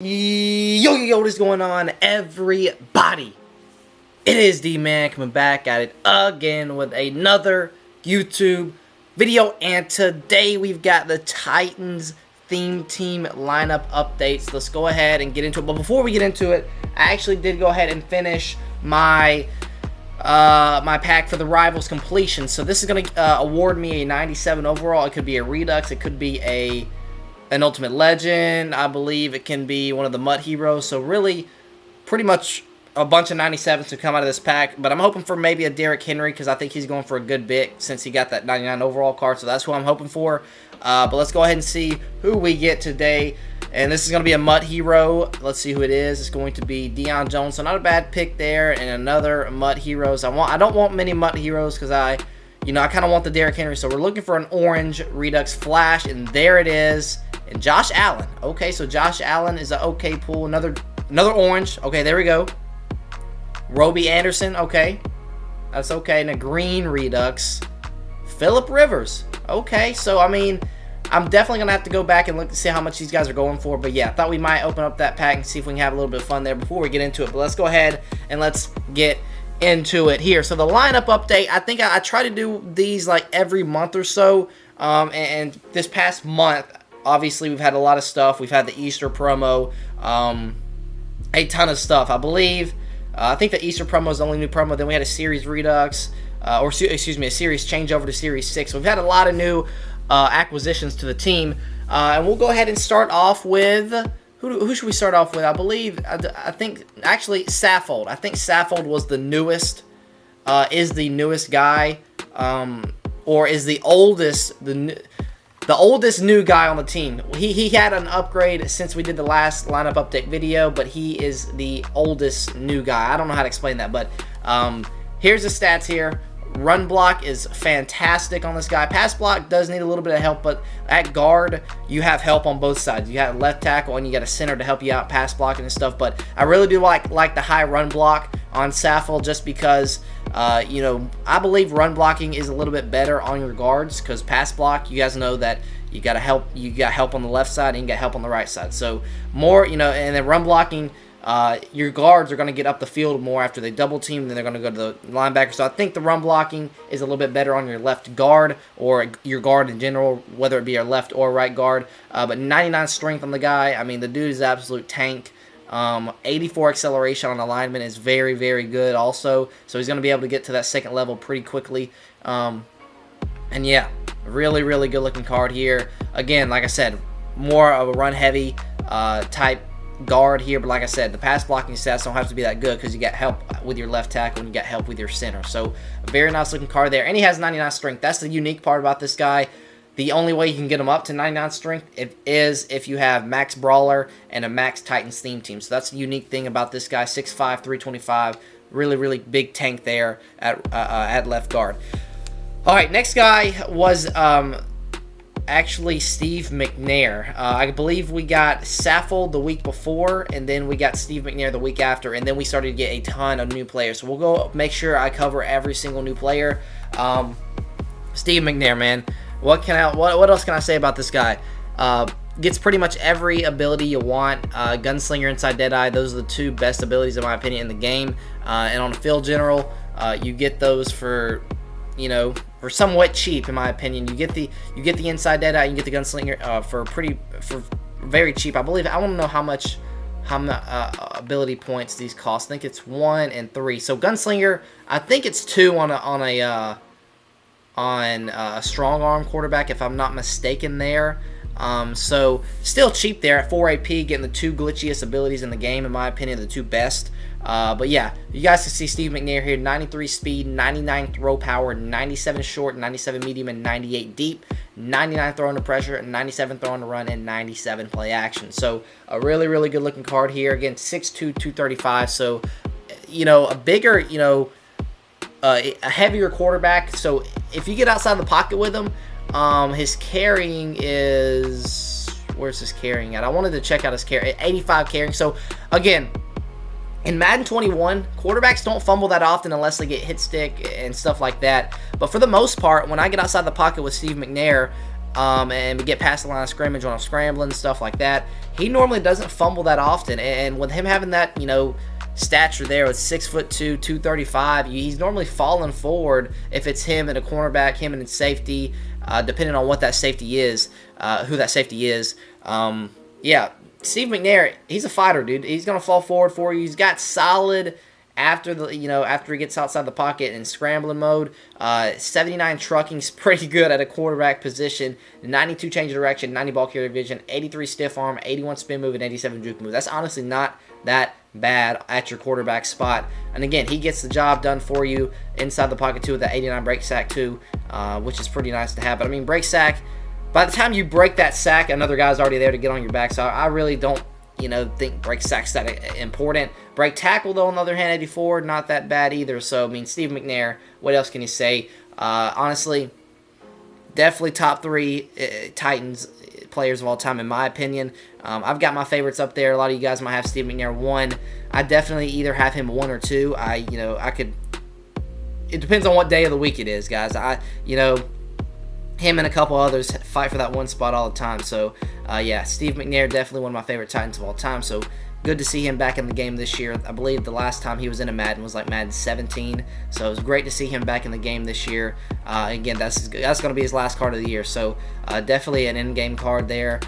Yo, what is going on, everybody? It is D-Man coming back at it again with another YouTube video, and today we've got the Titans theme team lineup updates. Let's go ahead and get into it. But before we get into it, I actually did go ahead and finish my my pack for the Rivals completion. So this is going to award me a 97 overall. It could be a Redux, it could be an Ultimate Legend, I believe it can be one of the Mud Heroes. So really, pretty much a bunch of 97s to come out of this pack. But I'm hoping for maybe a Derrick Henry, because I think he's going for a good bit since he got that 99 overall card. So that's who I'm hoping for. But let's go ahead and see who we get today. And this is going to be a Mud Hero. Let's see who it is. It's going to be Deion Jones. So not a bad pick there. And another Mud Heroes. I don't want many Mud Heroes because I kind of want the Derrick Henry. So we're looking for an orange Redux Flash. And there it is. And Josh Allen. Okay, so Josh Allen is an okay pool. Another orange. Okay, there we go. Roby Anderson. Okay. That's okay. And a green Redux. Phillip Rivers. Okay, so, I mean, I'm definitely going to have to go back and look to see how much these guys are going for. But, yeah, I thought we might open up that pack and see if we can have a little bit of fun there before we get into it. But let's go ahead and let's get into it here. So, the lineup update, I think I try to do these, like, every month or so. And this past month, obviously, we've had a lot of stuff. We've had the Easter promo, a ton of stuff. I think the Easter promo is the only new promo. Then we had a Series Redux, a Series changeover to Series 6. So we've had a lot of new acquisitions to the team. And we'll go ahead and start off with, who should we start off with? I think, actually, Saffold. I think Saffold was the newest, is the newest guy, or is the oldest, the oldest new guy on the team. He had an upgrade since we did the last lineup update video, but he is the oldest new guy. I don't know how to explain that, but here's the stats here. Run block is fantastic on this guy. Pass block does need a little bit of help, but at guard, you have help on both sides. You got a left tackle and you got a center to help you out pass blocking and stuff, but I really do like the high run block on Saffold, just because I believe run blocking is a little bit better on your guards, because pass block, you guys know that you got help on the left side and you got help on the right side. So more, and then run blocking, your guards are going to get up the field more after they double team, then they're going to go to the linebacker. So I think the run blocking is a little bit better on your left guard, or your guard in general, whether it be your left or right guard. But 99 strength on the guy. I mean, the dude is an absolute tank. 84 acceleration on alignment is very, very good also. So he's going to be able to get to that second level pretty quickly. And yeah, really, really good looking card here. Again, like I said, more of a run heavy type guard here, but like I said, the pass blocking stats don't have to be that good, because you got help with your left tackle and you got help with your center. So a very nice looking card there, and he has 99 strength. That's the unique part about this guy. The only way you can get him up to 99 strength is if you have max brawler and a max Titans theme team. So that's the unique thing about this guy. 6'5", 325, really, really big tank there at left guard. All right, next guy was actually Steve McNair. I believe we got Saffold the week before, and then we got Steve McNair the week after, and then we started to get a ton of new players. So we'll go make sure I cover every single new player. Steve McNair, man. What else can I say about this guy? Gets pretty much every ability you want. Gunslinger, Inside Deadeye, those are the two best abilities in my opinion in the game. And on the field general, you get those for somewhat cheap in my opinion. You get the Inside Deadeye, you get the Gunslinger for very cheap. I believe, I want to know how much ability points these cost. I think it's 1 and 3. So Gunslinger, I think it's 2 on a strong arm quarterback, if I'm not mistaken there. So still cheap there at 4 AP, getting the two glitchiest abilities in the game, in my opinion, the two best. But yeah, you guys can see Steve McNair here, 93 speed, 99 throw power, 97 short, 97 medium, and 98 deep, 99 throw under pressure, 97 throw on the run, and 97 play action. So a really, really good looking card here. Again, 6'2", 235. So, a bigger, a heavier quarterback. So if you get outside the pocket with him, his carrying is, where's his carrying at? I wanted to check out his carry, 85 carrying. So again, in Madden 21, quarterbacks don't fumble that often unless they get hit stick and stuff like that. But for the most part, when I get outside the pocket with Steve McNair, and we get past the line of scrimmage on a scrambling, stuff like that. He normally doesn't fumble that often, and with him having that, stature there with 6'2", 235, he's normally falling forward if it's him and a cornerback, him and a safety, depending on what that safety is, who that safety is. Yeah, Steve McNair, he's a fighter, dude. He's gonna fall forward for you. He's got solid after after he gets outside the pocket in scrambling mode. 79 trucking's pretty good at a quarterback position. 92 change of direction, 90 ball carrier vision, 83 stiff arm, 81 spin move, and 87 juke move. That's honestly not that bad at your quarterback spot. And again, he gets the job done for you inside the pocket too with that 89 break sack too, which is pretty nice to have. But I mean, break sack, by the time you break that sack, another guy's already there to get on your back. So I really don't think break sack's that important. Break tackle, though, on the other hand, 84, not that bad either. So, I mean, Steve McNair, what else can you say? Honestly, definitely top 3 Titans players of all time, in my opinion. I've got my favorites up there. A lot of you guys might have Steve McNair 1. I definitely either have him 1 or 2. I could. It depends on what day of the week it is, guys. Him and a couple others fight for that 1 spot all the time. So, yeah, Steve McNair, definitely one of my favorite Titans of all time. So, good to see him back in the game this year. I believe the last time he was in a Madden was like Madden 17. So, it was great to see him back in the game this year. Again, that's going to be his last card of the year. So, definitely an in-game card there.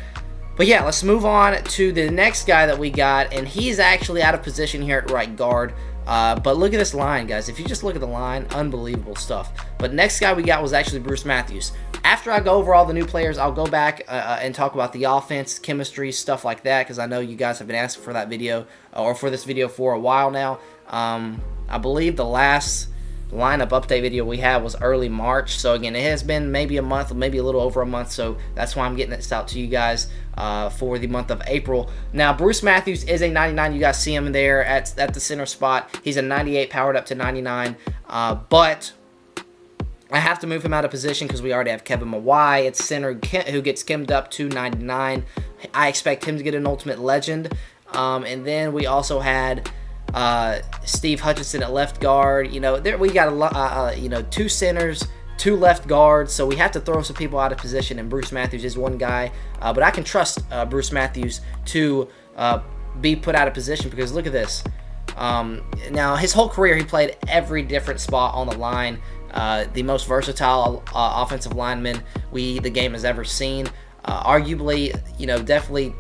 But, yeah, let's move on to the next guy that we got. And he's actually out of position here at right guard. But look at this line, guys. If you just look at the line, unbelievable stuff. But next guy we got was actually Bruce Matthews. After I go over all the new players, I'll go back and talk about the offense, chemistry, stuff like that, because I know you guys have been asking for that video, or for this video for a while now. I believe the last lineup update video we had was early March. So, again, it has been maybe a month, maybe a little over a month. So, that's why I'm getting this out to you guys for the month of April. Now, Bruce Matthews is a 99. You guys see him there at the center spot. He's a 98 powered up to 99. But I have to move him out of position because we already have Kevin Mawai at center who gets kimmed up to 99. I expect him to get an ultimate legend. And then we also had Steve Hutchinson at left guard. We got a lot, 2 centers, 2 left guards, so we have to throw some people out of position, and Bruce Matthews is one guy. But I can trust Bruce Matthews to be put out of position because look at this. Now, his whole career, he played every different spot on the line. The most versatile offensive lineman the game has ever seen. Arguably, definitely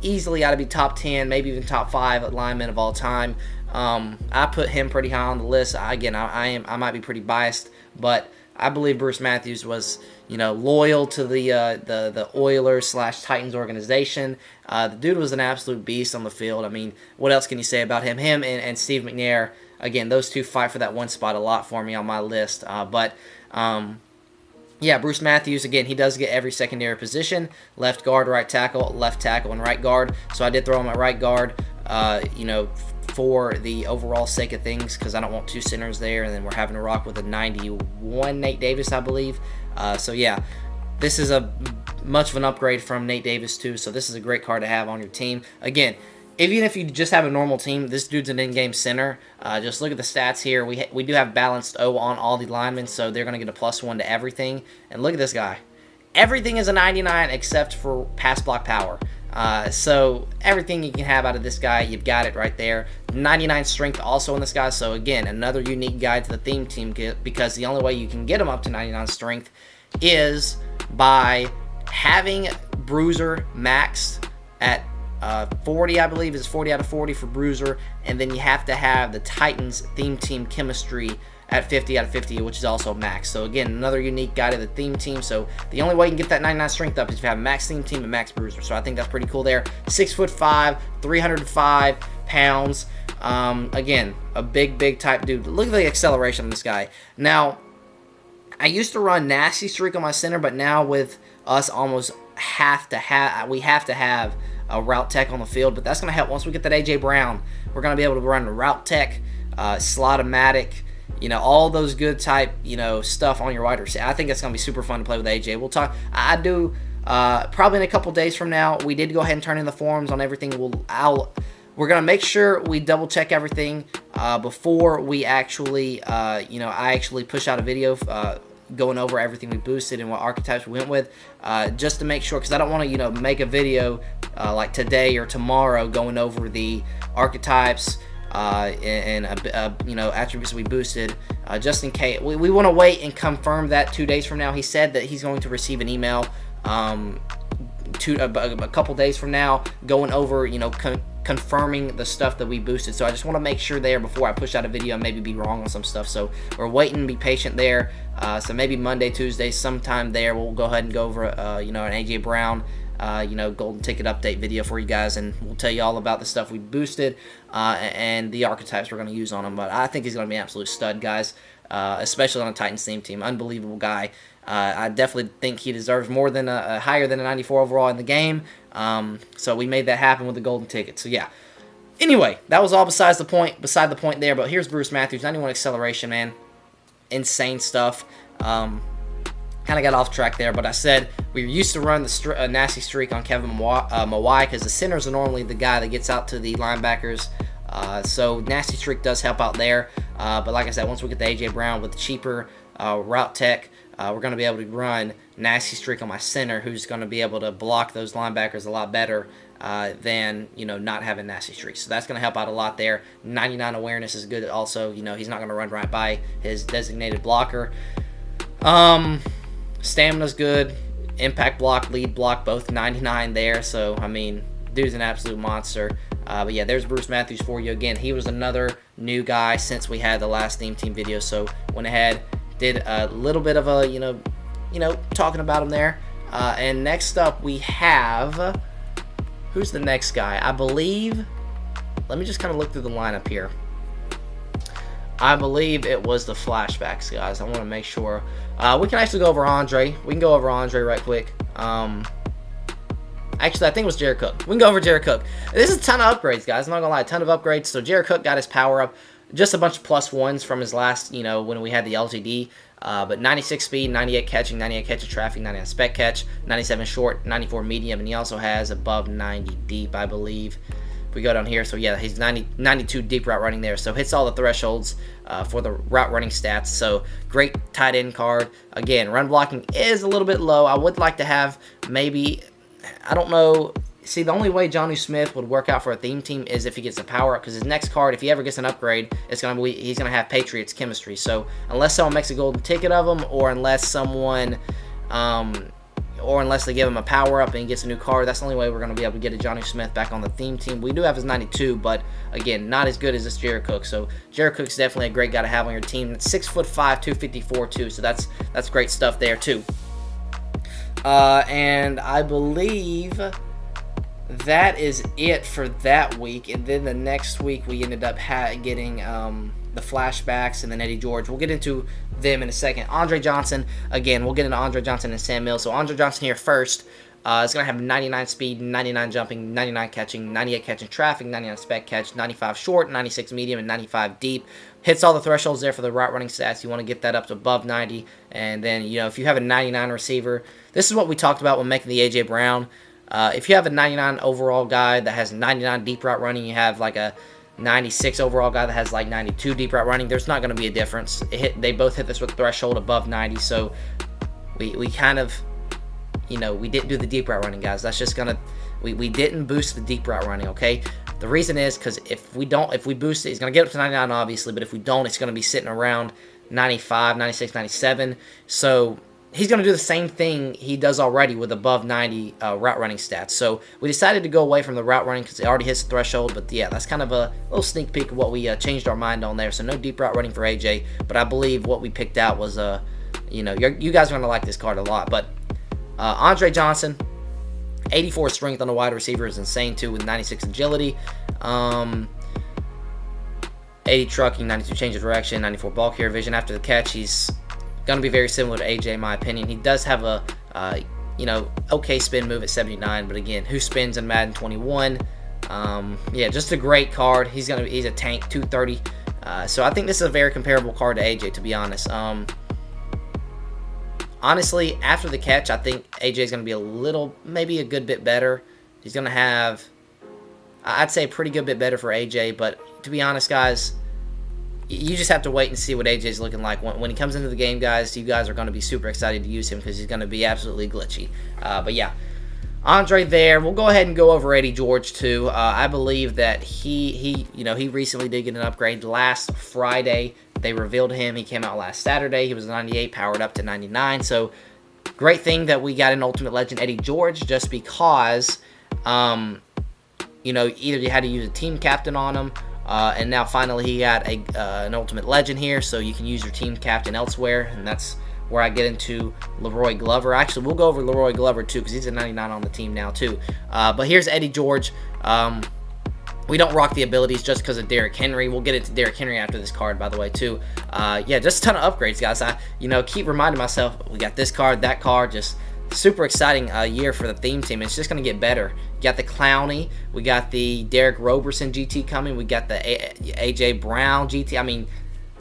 easily got to be top 10, maybe even top 5 linemen of all time. I put him pretty high on the list. I might be pretty biased, but I believe Bruce Matthews was, loyal to the Oilers / Titans organization. The dude was an absolute beast on the field. I mean, what else can you say about him? Him and Steve McNair, again, those two fight for that 1 spot a lot for me on my list. Yeah, Bruce Matthews, again, he does get every secondary position. Left guard, right tackle, left tackle, and right guard. So I did throw him at right guard, for the overall sake of things because I don't want 2 centers there. And then we're having to rock with a 91 Nate Davis, I believe. So, yeah, this is a much of an upgrade from Nate Davis, too. So this is a great card to have on your team. Again, even if you just have a normal team, this dude's an in-game center. Just look at the stats here. We do have balanced O on all the linemen, so they're going to get a +1 to everything. And look at this guy. Everything is a 99 except for pass block power. So everything you can have out of this guy, you've got it right there. 99 strength also in this guy. So again, another unique guy to the theme team because the only way you can get him up to 99 strength is by having Bruiser maxed at 40, I believe, is 40 out of 40 for Bruiser, and then you have to have the Titans theme team chemistry at 50 out of 50, which is also max. So again, another unique guy to the theme team. So the only way you can get that 99 strength up is if you have max theme team and max Bruiser. So I think that's pretty cool there. 6'5", 305 pounds. Again, a big type dude. Look at the acceleration on this guy. Now, I used to run nasty streak on my center, but now with us almost we have to have a route tech on the field. But that's going to help once we get that AJ Brown. We're going to be able to run a route tech, slot-o-matic, all those good type, stuff on your wide receiver. I think it's going to be super fun to play with AJ. We'll talk. I do probably in a couple days from now. We did go ahead and turn in the forms on everything. We're going to make sure we double check everything before we actually, I actually push out a video going over everything we boosted and what archetypes we went with, just to make sure, because I don't want to, you know, make a video like today or tomorrow going over the archetypes and you know, attributes we boosted, just in case. We want to wait and confirm that 2 days from now. He said that he's going to receive an email a couple days from now going over, you know, confirming the stuff that we boosted. So I just want to make sure there before I push out a video and maybe be wrong on some stuff. So we're waiting, be patient there. So maybe Monday, Tuesday, sometime there, we'll go ahead and go over, you know, an AJ Brown, you know, golden ticket update video for you guys, and we'll tell you all about the stuff we boosted and the archetypes we're going to use on him. But I think he's going to be an absolute stud, guys, especially on a Titans theme team. Unbelievable guy. I definitely think he deserves more than higher than a 94 overall in the game. So we made that happen with the golden ticket. So yeah. Anyway, that was all beside the point there. But here's Bruce Matthews, 91 acceleration, man. Insane stuff. Kind of got off track there, but I said we used to run the nasty streak on Kevin Mawai because the centers are normally the guy that gets out to the linebackers. So nasty streak does help out there. But like I said, once we get the AJ Brown with cheaper route tech, we're going to be able to run nasty streak on my center, who's going to be able to block those linebackers a lot better than, you know, not having nasty streak. So that's going to help out a lot there. 99 awareness is good also. You know, he's not going to run right by his designated blocker. Stamina's good. Impact block, lead block, both 99 there. So, I mean, dude's an absolute monster. But yeah, there's Bruce Matthews for you again. He was another new guy since we had the last theme team video. So went ahead, did a little bit of a, you know, talking about him there. And next up we have, who's the next guy? I believe, let me just kind of look through the lineup here. I believe it was the flashbacks, guys. I want to make sure. We can actually go over Andre. We can go over Andre right quick. Actually, I think it was Jared Cook. We can go over Jared Cook. This is a ton of upgrades, guys. I'm not going to lie. A ton of upgrades. So Jared Cook got his power up. Just a bunch of +1s from his last, you know, when we had the LGD. But 96 speed, 98 catching, 98 catch of traffic, 99 spec catch, 97 short, 94 medium, and he also has above 90 deep, I believe. We go down here, so yeah, he's 92 deep route running there, so hits all the thresholds for the route running stats. So great tight end card. Again, run blocking is a little bit low. I would like to have maybe, I don't know. See, the only way Jonnu Smith would work out for a theme team is if he gets a power up, because his next card, if he ever gets an upgrade, he's gonna have Patriots chemistry. So unless someone makes a golden ticket of him, or unless someone unless they give him a power up and he gets a new card, that's the only way we're going to be able to get a Jonnu Smith back on the theme team. We do have his 92, but again, not as good as this Jared Cook. So Jared Cook's definitely a great guy to have on your team. 6'5", 254 too, so that's great stuff there too. And I believe that is it for that week. And then the next week we ended up getting the flashbacks and then Eddie George. We'll get into them in a second. Andre Johnson, again, we'll get into Andre Johnson and Sam Mills. So Andre Johnson here first is going to have 99 speed, 99 jumping, 99 catching, 98 catching traffic, 99 spec catch, 95 short, 96 medium, and 95 deep. Hits all the thresholds there for the route running stats. You want to get that up to above 90. And then, you know, if you have a 99 receiver, this is what we talked about when making the A.J. Brown. If you have a 99 overall guy that has 99 deep route running, you have like a 96 overall guy that has like 92 deep route running, there's not going to be a difference. They both hit this with threshold above 90, so we kind of, you know, we didn't do the deep route running, guys. That's just going to, we didn't boost the deep route running, okay? The reason is because if we boost it, it's going to get up to 99, obviously, but if we don't, it's going to be sitting around 95, 96, 97, so he's going to do the same thing he does already with above 90 route running stats. So we decided to go away from the route running because it already hits the threshold. But yeah, that's kind of a little sneak peek of what we changed our mind on there. So no deep route running for AJ. But I believe what we picked out was, you know, you guys are going to like this card a lot. But Andre Johnson, 84 strength on the wide receiver is insane too with 96 agility. 80 trucking, 92 change of direction, 94 ball carrier vision. After the catch, he's going to be very similar to AJ in my opinion. He does have a, you know, okay spin move at 79, but again, who spins in Madden 21? Yeah, just a great card. He's a tank, 230. So I think this is a very comparable card to AJ, to be honest. Honestly, after the catch, I think AJ is going to be maybe a good bit better. He's going to have, I'd say a pretty good bit better for AJ, but to be honest, guys, you just have to wait and see what AJ's looking like. When he comes into the game, guys, you guys are going to be super excited to use him because he's going to be absolutely glitchy. But yeah, Andre there. We'll go ahead and go over Eddie George too. I believe that he recently did get an upgrade last Friday. They revealed him. He came out last Saturday. He was 98, powered up to 99. So great thing that we got an Ultimate Legend Eddie George, just because, either you had to use a team captain on him, and now finally he got an Ultimate Legend here, so you can use your team captain elsewhere, and that's where I get into Leroy Glover. Actually, we'll go over Leroy Glover too, because he's a 99 on the team now too. But here's Eddie George. We don't rock the abilities just because of Derrick Henry. We'll get into Derrick Henry after this card, by the way, too. Yeah, just a ton of upgrades, guys. I, keep reminding myself, we got this card, that card, just super exciting year for the theme team. It's just going to get better. You got the Clowney. We got the Derek Roberson GT coming. We got the AJ Brown GT. I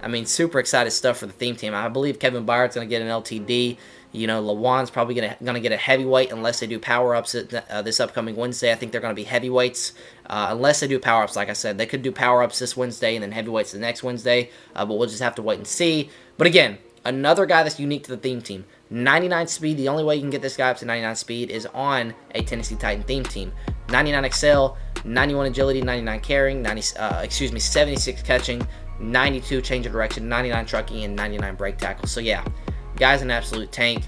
mean, super excited stuff for the theme team. I believe Kevin Byard's going to get an LTD. Lawan's probably going to get a heavyweight unless they do power-ups this upcoming Wednesday. I think they're going to be heavyweights unless they do power-ups. Like I said, they could do power-ups this Wednesday and then heavyweights the next Wednesday, but we'll just have to wait and see. But again, another guy that's unique to the theme team. 99 speed. The only way you can get this guy up to 99 speed is on a Tennessee Titan theme team. 99 excel, 91 agility, 99 carrying, 76 catching, 92 change of direction, 99 trucking, and 99 brake tackle. So yeah, guy's an absolute tank.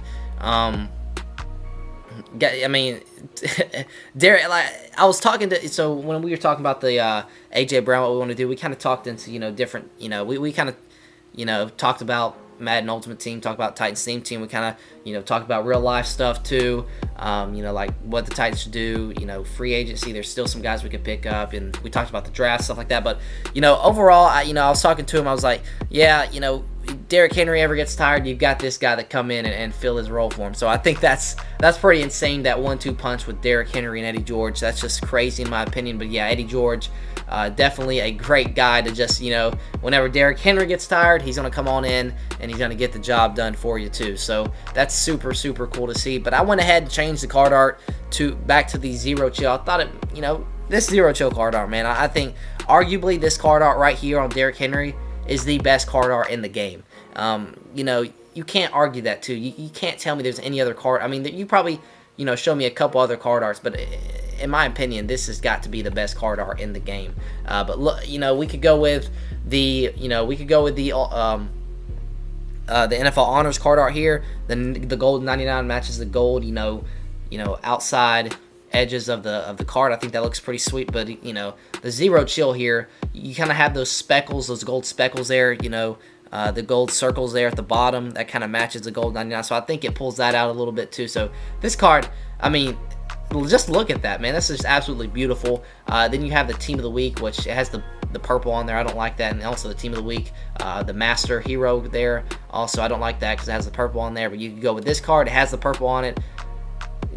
Derek, I was talking to, so when we were talking about the AJ Brown, what we want to do, we kind of talked into different, we kind of talked about Madden Ultimate Team, talked about Titans theme team. We kind of talked about real life stuff too. Like what the Titans should do. Free agency. There's still some guys we could pick up, and we talked about the draft, stuff like that. But overall, I was talking to him. I was like, yeah, Derrick Henry ever gets tired, you've got this guy that come in and fill his role for him. So I think that's pretty insane, that 1-2 punch with Derrick Henry and Eddie George. That's just crazy in my opinion. But yeah, Eddie George, definitely a great guy to just, whenever Derrick Henry gets tired, he's going to come on in and he's going to get the job done for you too. So that's super, super cool to see. But I went ahead and changed the card art back to the Zero Chill. I thought this Zero Chill card art, man, I think arguably this card art right here on Derrick Henry is the best card art in the game. You can't argue that too. You can't tell me there's any other card. I mean, you probably, show me a couple other card arts, but in my opinion, this has got to be the best card art in the game. But look, we could go with the NFL Honors card art here. The gold 99 matches the gold, outside edges of the card. I think that looks pretty sweet. But the Zero Chill here, you kind of have those speckles, those gold speckles there. The gold circles there at the bottom, that kind of matches the gold 99. So I think it pulls that out a little bit too. So this card, I mean, just look at that, man. This is absolutely beautiful. Then you have the Team of the Week, which has the purple on there. I don't like that. And also the Team of the Week, the Master Hero there. Also, I don't like that because it has the purple on there. But you can go with this card. It has the purple on it.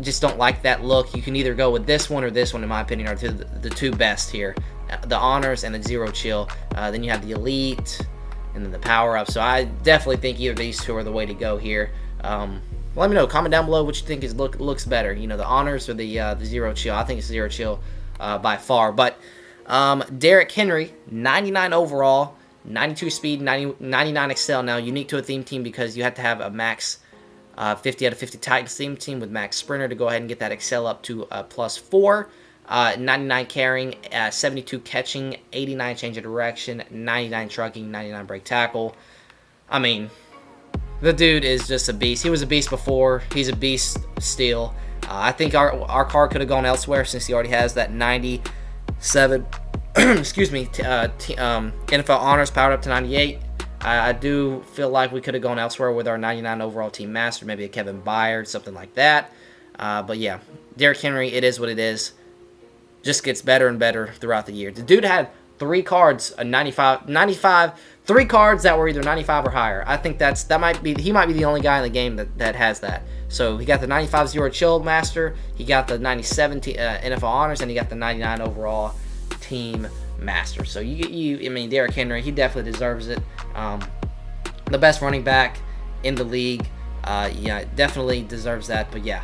Just don't like that look. You can either go with this one or this one, in my opinion, are the two best here. The Honors and the Zero Chill. Then you have the Elite and then the power-up. So I definitely think either of these two are the way to go here. Let me know. Comment down below what you think looks better. The Honors or the Zero Chill. I think it's Zero Chill by far. But Derrick Henry, 99 overall, 92 speed, 99 excel. Now, unique to a theme team because you have to have a max 50 out of 50 Titans theme team with max sprinter to go ahead and get that excel up to +4. 99 carrying, 72 catching, 89 change of direction, 99 trucking, 99 brake tackle. I mean, the dude is just a beast. He was a beast before. He's a beast still. I think our card could have gone elsewhere since he already has that 97 NFL Honors powered up to 98. I do feel like we could have gone elsewhere with our 99 overall team master, maybe a Kevin Byard, something like that. But yeah, Derrick Henry, it is what it is. Just gets better and better throughout the year. The dude had 3 cards, a 95, 3 cards that were either 95 or higher. I think he might be the only guy in the game that has that. So he got the 95 Zero Chill Master, he got the 97 NFL Honors, and he got the 99 overall Team Master. So Derrick Henry, he definitely deserves it. The best running back in the league. Definitely deserves that. But yeah,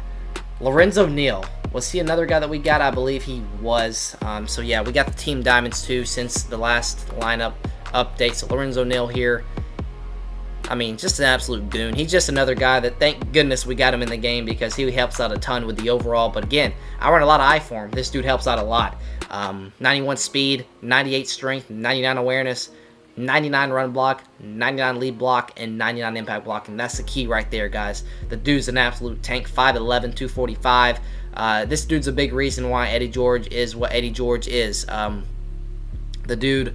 Lorenzo Neal. Was he another guy that we got? I believe he was. So yeah, we got the Team Diamonds too since the last lineup update. So Lorenzo Neal here. I mean, just an absolute goon. He's just another guy that, thank goodness we got him in the game, because he helps out a ton with the overall. But again, I run a lot of eye for him. This dude helps out a lot. 91 speed, 98 strength, 99 awareness, 99 run block, 99 lead block, and 99 impact block. And that's the key right there, guys. The dude's an absolute tank. 5'11", 245. This dude's a big reason why Eddie George is what Eddie George is. The dude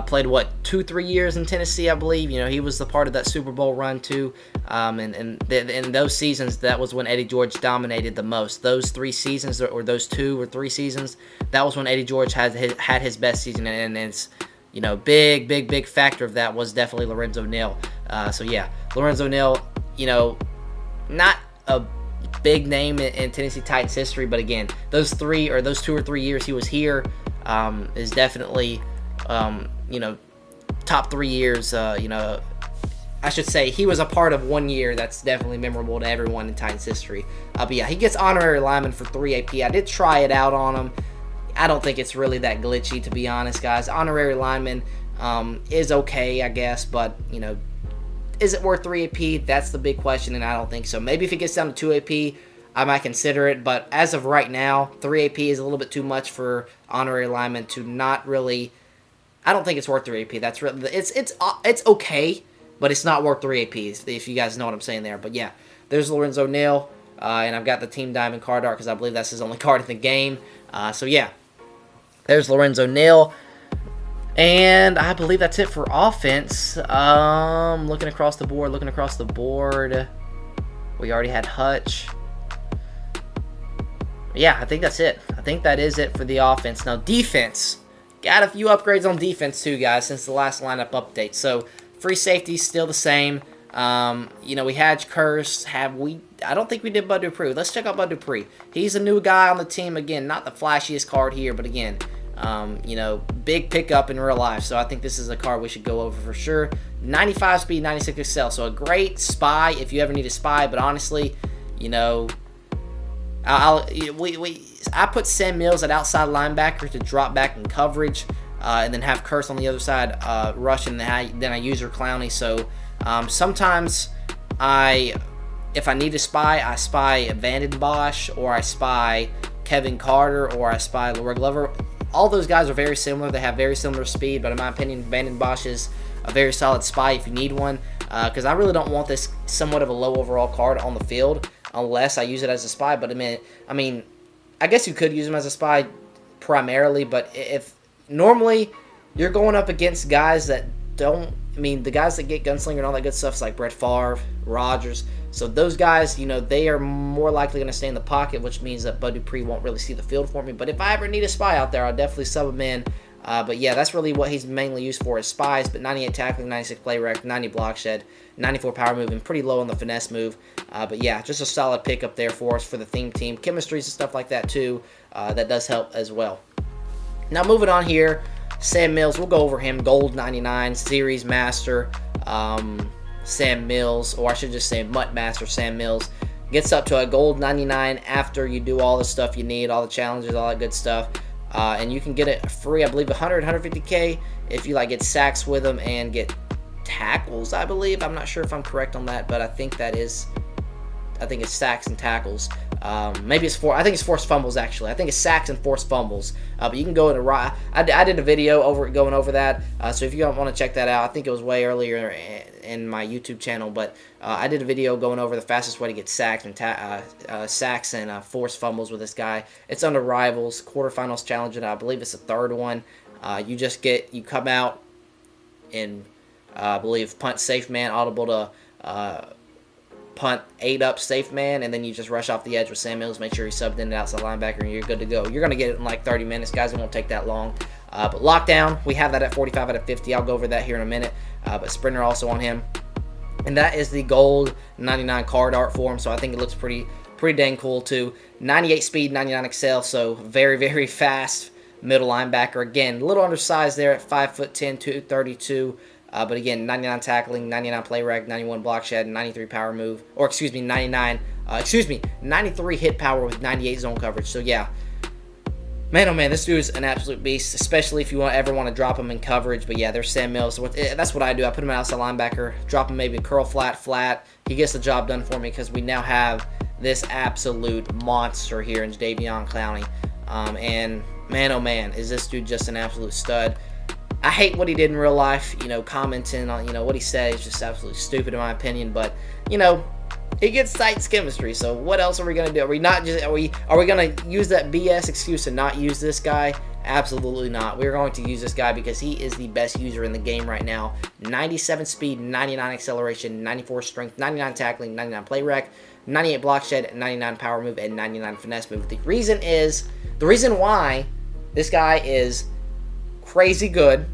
played, what, 2-3 years in Tennessee, I believe. You know, he was the part of that Super Bowl run, too. And in those seasons, that was when Eddie George dominated the most. Those 3 seasons, or those 2 or 3 seasons, that was when Eddie George had his best season. And it's, you know, big factor of that was definitely Lorenzo Neal. So, yeah, Lorenzo Neal, you know, not a big name in Tennessee Titans history, but again, those 2 or 3 years he was here is definitely, you know, top 3 years. You know, I should say he was a part of 1 year that's definitely memorable to everyone in Titans history. But yeah, he gets honorary lineman for 3 AP. I did try it out on him. I don't think it's really that glitchy, to be honest, guys. Honorary lineman is okay, I guess, but, you know, is it worth 3 AP? That's the big question, and I don't think so. Maybe if it gets down to 2 AP, I might consider it, but as of right now, 3 AP is a little bit too much for honorary lineman to not really. I don't think it's worth 3 AP. That's really, it's okay, but it's not worth 3 APs, if you guys know what I'm saying there. But yeah, there's Lorenzo Neal, and I've got the Team Diamond card art because I believe that's his only card in the game. So yeah, there's Lorenzo Neal. And I believe that's it for offense. Looking across the board. We already had Hutch. Yeah, I think that's it. I think that is it for the offense. Now, defense. Got a few upgrades on defense too, guys, since the last lineup update. So, free safety still the same. You know, we had Curse. I don't think we did Bud Dupree. Let's check out Bud Dupree. He's a new guy on the team. Again, not the flashiest card here, but again, you know, big pickup in real life. So I think this is a card we should go over for sure. 95 speed, 96 excel. So a great spy if you ever need a spy. But honestly, you know, I put Sam Mills at outside linebacker to drop back in coverage, and then have Curse on the other side rushing. Then I use her Clowney. So sometimes if I need to spy, I spy Vanden Bosch, or I spy Kevin Carter, or I spy Laura Glover. All those guys are very similar. They have very similar speed, but in my opinion, Vanden Bosch is a very solid spy if you need one, because I really don't want this somewhat of a low overall card on the field unless I use it as a spy. But I mean, I guess you could use him as a spy primarily, but if normally you're going up against guys that don't, I mean, the guys that get Gunslinger and all that good stuff is like Brett Favre, Rodgers. So those guys, you know, they are more likely going to stay in the pocket, which means that Bud Dupree won't really see the field for me. But if I ever need a spy out there, I'll definitely sub him in. But yeah, that's really what he's mainly used for, is spies. But 98 tackling, 96 play rec, 90 block shed, 94 power move, and pretty low on the finesse move. But yeah, just a solid pickup there for us for the theme team. Chemistries and stuff like that too. That does help as well. Now moving on here, Sam Mills. We'll go over him. Gold 99, Series Master. Sam Mills, or I should just say Mutt Master Sam Mills, gets up to a gold 99 after you do all the stuff you need, all the challenges, all that good stuff. And you can get it free, I believe, 150K if you like get sacks with them and get tackles, I believe. I'm not sure if I'm correct on that, but I think it's sacks and tackles. Maybe it's I think it's forced fumbles, actually. I think it's sacks and forced fumbles. But you can go into I did a video going over that. So if you don't want to check that out, I think it was way earlier in my YouTube channel. But I did a video going over the fastest way to get sacks and sacks and forced fumbles with this guy. It's under Rivals quarterfinals challenge, and I believe it's the third one. You come out and I believe punt safe man, audible to punt 8 up safe man, and then you just rush off the edge with Sam Mills. Make sure you subbed in the outside linebacker, and you're good to go. You're going to get it in like 30 minutes, guys. It won't take that long. But lockdown, we have that at 45 out of 50. I'll go over that here in a minute. But Sprinter also on him. And that is the gold 99 card art for him, so I think it looks pretty dang cool too. 98 speed, 99 excel, so very, very fast middle linebacker. Again, a little undersized there at 5'10", 232. But again, 99 tackling, 99 play rec, 91 block shed, 93 power move, or excuse me, 93 hit power with 98 zone coverage. So yeah, Man, oh man, this dude is an absolute beast, especially if you ever want to drop him in coverage. But yeah, there's Sam Mills. That's what I do. I put him outside linebacker, drop him maybe a curl flat. He gets the job done for me because we now have this absolute monster here in Jadeveon Clowney. And man, oh man, is this dude just an absolute stud. I hate what he did in real life. Commenting on what he said is just absolutely stupid in my opinion. But he gets Titans chemistry. So what else are we gonna do? Are we gonna use that BS excuse to not use this guy? Absolutely not. We're going to use this guy because he is the best user in the game right now. 97 speed, 99 acceleration, 94 strength, 99 tackling, 99 play rec, 98 block shed, 99 power move, and 99 finesse move. The reason why this guy is crazy good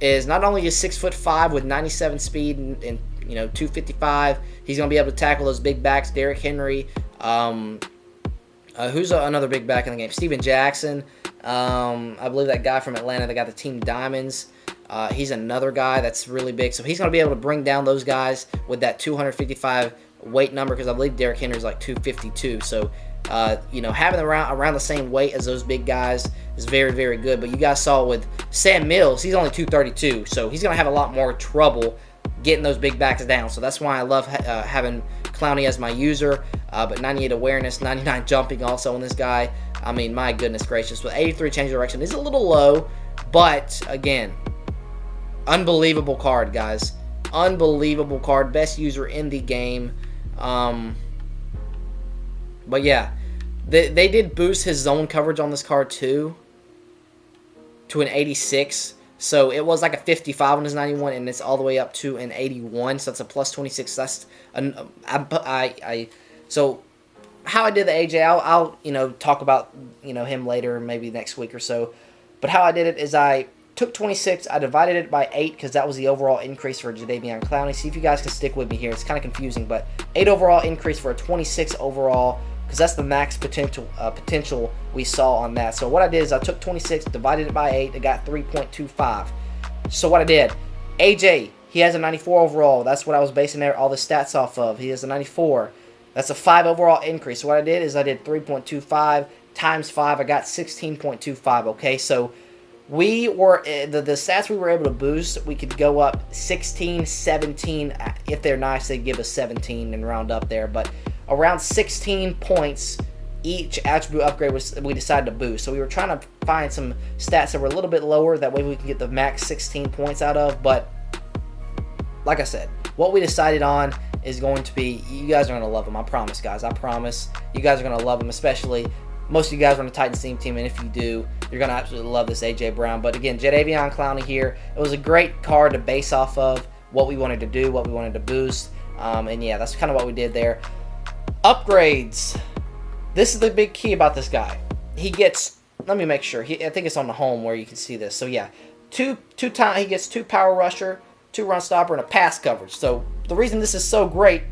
is not only is 6'5" with 97 speed and 255. He's going to be able to tackle those big backs. Derrick Henry. Who's another big back in the game? Steven Jackson. I believe that guy from Atlanta that got the team diamonds. He's another guy that's really big. So he's going to be able to bring down those guys with that 255 weight number because I believe Derrick Henry is like 252. So, having around the same weight as those big guys is very, very good. But you guys saw with Sam Mills, he's only 232. So he's going to have a lot more trouble getting those big backs down. So that's why I love having Clowney as my user. But 98 awareness, 99 jumping also on this guy. I mean, my goodness gracious. With 83 change of direction is a little low. But, again, unbelievable card, guys. Unbelievable card. Best user in the game. But, yeah. They did boost his zone coverage on this card, too, to an 86. So it was like a 55 on his 91, and it's all the way up to an 81. So that's a plus 26. That's so how I did the AJ. I'll talk about him later, maybe next week or so. But how I did it is I took 26. I divided it by 8 because that was the overall increase for Jadeveon Clowney. See if you guys can stick with me here. It's kind of confusing, but 8 overall increase for a 26 overall. Because that's the max potential we saw on that. So what I did is I took 26, divided it by 8, I got 3.25. So what I did, AJ, he has a 94 overall. That's what I was basing all the stats off of. He has a 94. That's a 5 overall increase. So what I did is I did 3.25 times 5. I got 16.25, okay? So we were, the stats we were able to boost, we could go up 16, 17. If they're nice, they give us 17 and round up there. But around 16 points each attribute upgrade we decided to boost. So we were trying to find some stats that were a little bit lower. That way we can get the max 16 points out of. But like I said, what we decided on is going to be, you guys are going to love them. I promise, guys. I promise. You guys are going to love them, especially most of you guys are on the Titans team, and if you do, you're going to absolutely love this A.J. Brown. But again, Jadeveon Clowney here. It was a great card to base off of what we wanted to do, what we wanted to boost. And yeah, that's kind of what we did there. Upgrades. This is the big key about this guy. He gets, let me make sure. I think it's on the home where you can see this. So yeah, he gets 2 power rusher, 2 run stopper, and a pass coverage. So the reason this is so great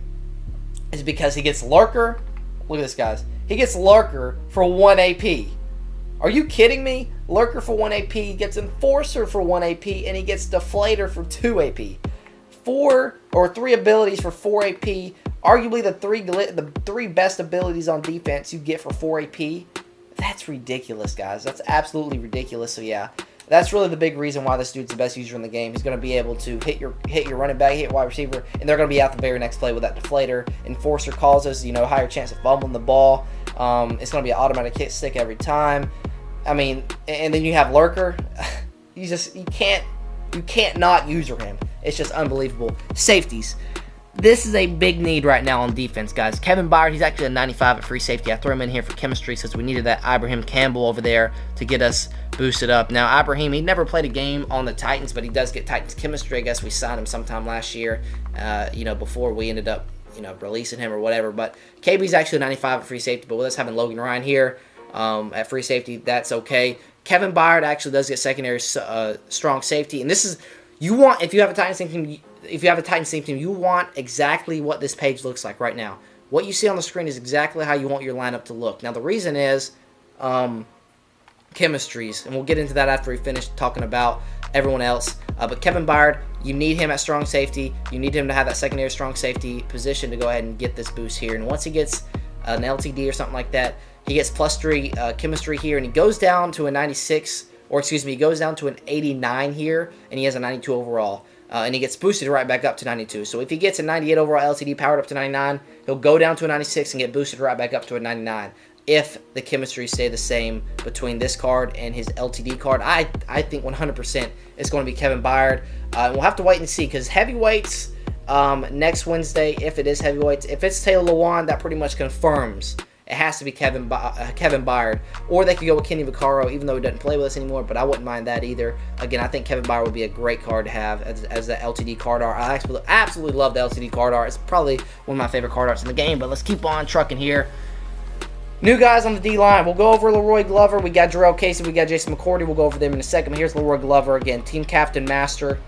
is because he gets lurker. Look at this, guys. He gets lurker for 1 AP. Are you kidding me? Lurker for 1 AP. He gets enforcer for 1 AP, and he gets deflator for 2 AP. 3 abilities for 4 AP. Arguably the three best abilities on defense you get for 4 AP. That's ridiculous, guys. That's absolutely ridiculous. So yeah, that's really the big reason why this dude's the best user in the game. He's going to be able to hit your running back, hit wide receiver, and they're going to be out the very next play with that deflator. Enforcer causes higher chance of fumbling the ball. It's going to be an automatic hit stick every time. I mean, and then you have lurker. You can't not user him. It's just unbelievable. Safeties. This is a big need right now on defense, guys. Kevin Byard, he's actually a 95 at free safety. I threw him in here for chemistry since we needed that Ibrahim Campbell over there to get us boosted up. Now, Ibrahim, he never played a game on the Titans, but he does get Titans chemistry. I guess we signed him sometime last year, before we ended up, releasing him or whatever. But KB's actually a 95 at free safety, but with us having Logan Ryan here at free safety, that's okay. Kevin Byard actually does get secondary strong safety, and this is, if you have a Titans team, you want exactly what this page looks like right now. What you see on the screen is exactly how you want your lineup to look. Now, the reason is chemistries, and we'll get into that after we finish talking about everyone else. But Kevin Byard, you need him at strong safety. You need him to have that secondary strong safety position to go ahead and get this boost here. And once he gets an LTD or something like that, He gets +3 chemistry here, and he goes down to a 96, or excuse me, he goes down to an 89 here, and he has a 92 overall. And he gets boosted right back up to 92. So if he gets a 98 overall LTD powered up to 99, he'll go down to a 96 and get boosted right back up to a 99. If the chemistry stay the same between this card and his LTD card, I think 100% it's going to be Kevin Byard. We'll have to wait and see, because heavyweights next Wednesday, if it is heavyweights, if it's Taylor Lewan, that pretty much confirms it has to be Kevin Byard, or they could go with Kenny Vaccaro, even though he doesn't play with us anymore, but I wouldn't mind that either. Again, I think Kevin Byard would be a great card to have as the LTD card art. I absolutely love the LTD card art. It's probably one of my favorite card arts in the game, but let's keep on trucking here. New guys on the D-line. We'll go over Leroy Glover. We got Jarrell Casey. We got Jason McCourty. We'll go over them in a second, but here's Leroy Glover again. Team Captain Master,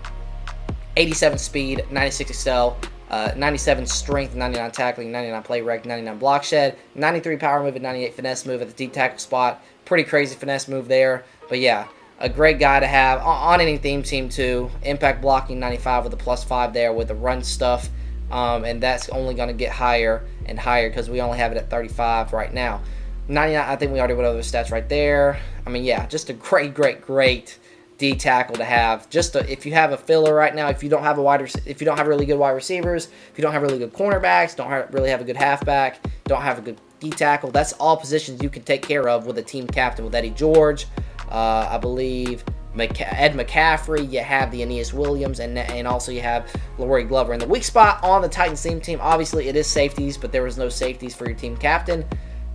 87 speed, 96 excel, 97 strength, 99 tackling, 99 play rec, 99 block shed, 93 power move, and 98 finesse move at the deep tackle spot. Pretty crazy finesse move there. But yeah, a great guy to have on any theme team too. Impact blocking 95 with a +5 there with the run stuff. And that's only going to get higher and higher because we only have it at 35 right now. 99, I think we already went over the stats right there. I mean, yeah, just a great D tackle to have. Just if you have a filler right now, if you don't have really good wide receivers, if you don't have really good cornerbacks, really have a good halfback, don't have a good D tackle, that's all positions you can take care of with a team captain with Eddie George. I believe Ed McCaffrey, you have the Aeneas Williams, and also you have Leroy Glover. And the weak spot on the Titans team, obviously it is safeties, but there was no safeties for your team captain.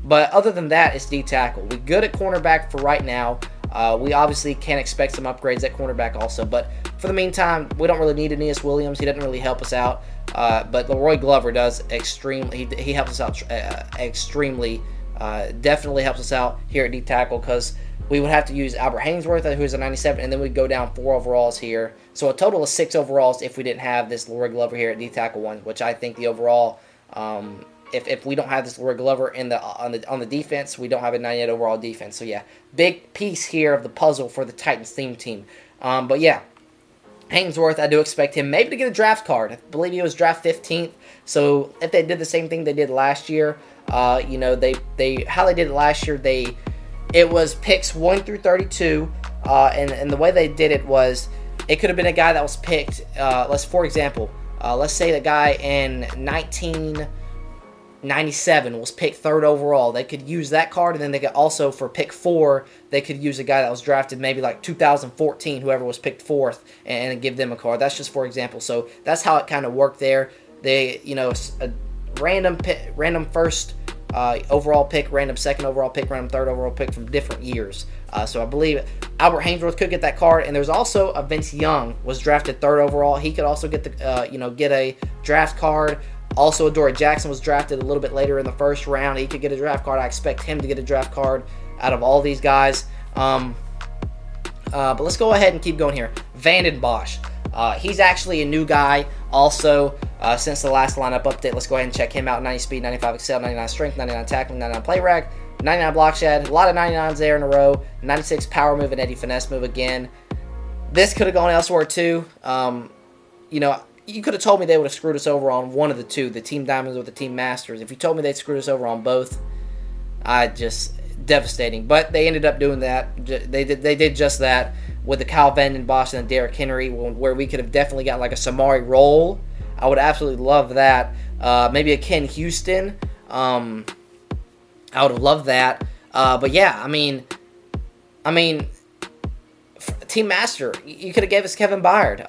But other than that, it's D tackle. We're good at cornerback for right now. We obviously can expect some upgrades at cornerback also, but for the meantime, we don't really need Aeneas Williams. He doesn't really help us out, but Leroy Glover does extremely. He helps us out extremely. Definitely helps us out here at D tackle, because we would have to use Albert Hainsworth, who's a 97, and then we'd go down 4 overalls here. So a total of 6 overalls if we didn't have this Leroy Glover here at D tackle 1, which I think the overall, if we don't have this Leroy Glover on the defense, we don't have a 98 overall defense. So yeah, big piece here of the puzzle for the Titans theme team. But yeah, Hainsworth, I do expect him maybe to get a draft card. I believe he was draft 15th. So if they did the same thing they did last year, how they did it last year, it was picks 1 through 32, and the way they did it was, it could have been a guy that was picked. For example, let's say the guy in 1997 was picked 3rd overall. They could use that card, and then they could also, for pick 4, they could use a guy that was drafted maybe like 2014, whoever was picked 4th, and give them a card. That's just for example. So that's how it kind of worked there. They, a random first overall pick, random 2nd overall pick, random 3rd overall pick from different years. So I believe Albert Hainsworth could get that card, and there's also a Vince Young was drafted 3rd overall. He could also get get a draft card. Also, Adoree Jackson was drafted a little bit later in the 1st round. He could get a draft card. I expect him to get a draft card out of all these guys. But let's go ahead and keep going here. Vanden Bosch. He's actually a new guy also since the last lineup update. Let's go ahead and check him out. 90 speed, 95 excel, 99 strength, 99 tackling, 99 play rec, 99 block shed. A lot of 99s there in a row. 96 power move and Eddie finesse move again. This could have gone elsewhere too. You could have told me they would have screwed us over on one of the two, the Team Diamonds or the Team Masters. If you told me they'd screwed us over on both, devastating. But they ended up doing that. They did just that with the Kyle Vanden Bosch and the Derrick Henry, where we could have definitely got like a Samari Roll. I would absolutely love that. Maybe a Ken Houston. I would have loved that. But yeah, I mean, Team Master, you could have gave us Kevin Byard.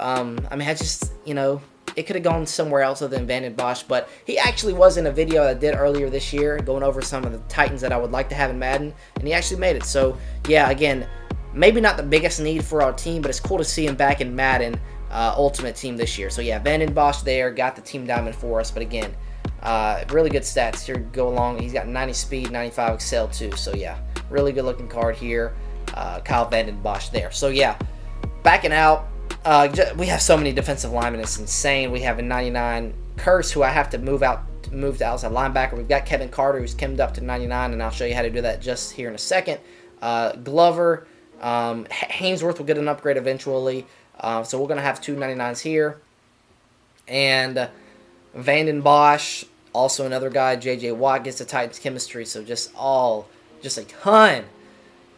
It could have gone somewhere else other than Vanden Bosch, but he actually was in a video I did earlier this year going over some of the Titans that I would like to have in Madden, and he actually made it. So yeah, again, maybe not the biggest need for our team, but it's cool to see him back in Madden Ultimate Team this year. So yeah, Vanden Bosch there, got the Team Diamond for us, but again, really good stats here to go along. He's got 90 speed, 95 excel too, so yeah, really good looking card here. Kyle Vanden Bosch there. So yeah, backing out, we have so many defensive linemen, it's insane. We have a 99 Curse, who I have to move to outside linebacker. We've got Kevin Carter, who's kimmed up to 99, and I'll show you how to do that just here in a second. Glover, Hainsworth will get an upgrade eventually, so we're going to have 2 99s here. And Vanden Bosch, also another guy. J.J. Watt gets the Titans chemistry, so just all just a ton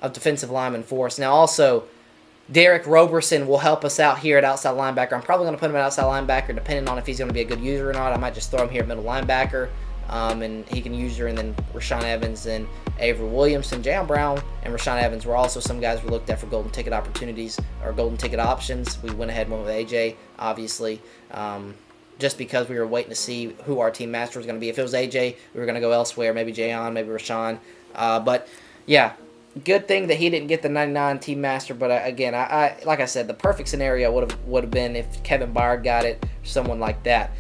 of defensive linemen for us. Now, also, Derek Roberson will help us out here at outside linebacker. I'm probably going to put him at outside linebacker depending on if he's going to be a good user or not. I might just throw him here at middle linebacker, and he can use her, and then Rashawn Evans and Avery Williamson, Jayon Brown, and Rashawn Evans were also some guys we looked at for golden ticket opportunities or golden ticket options. We went ahead and went with AJ, obviously, just because we were waiting to see who our team master was going to be. If it was AJ, we were going to go elsewhere, maybe Jayon, maybe Rashawn. But, yeah. Good thing that he didn't get the 99 team master, but again, I like I said, the perfect scenario would have been if Kevin Byard got it, or someone like that.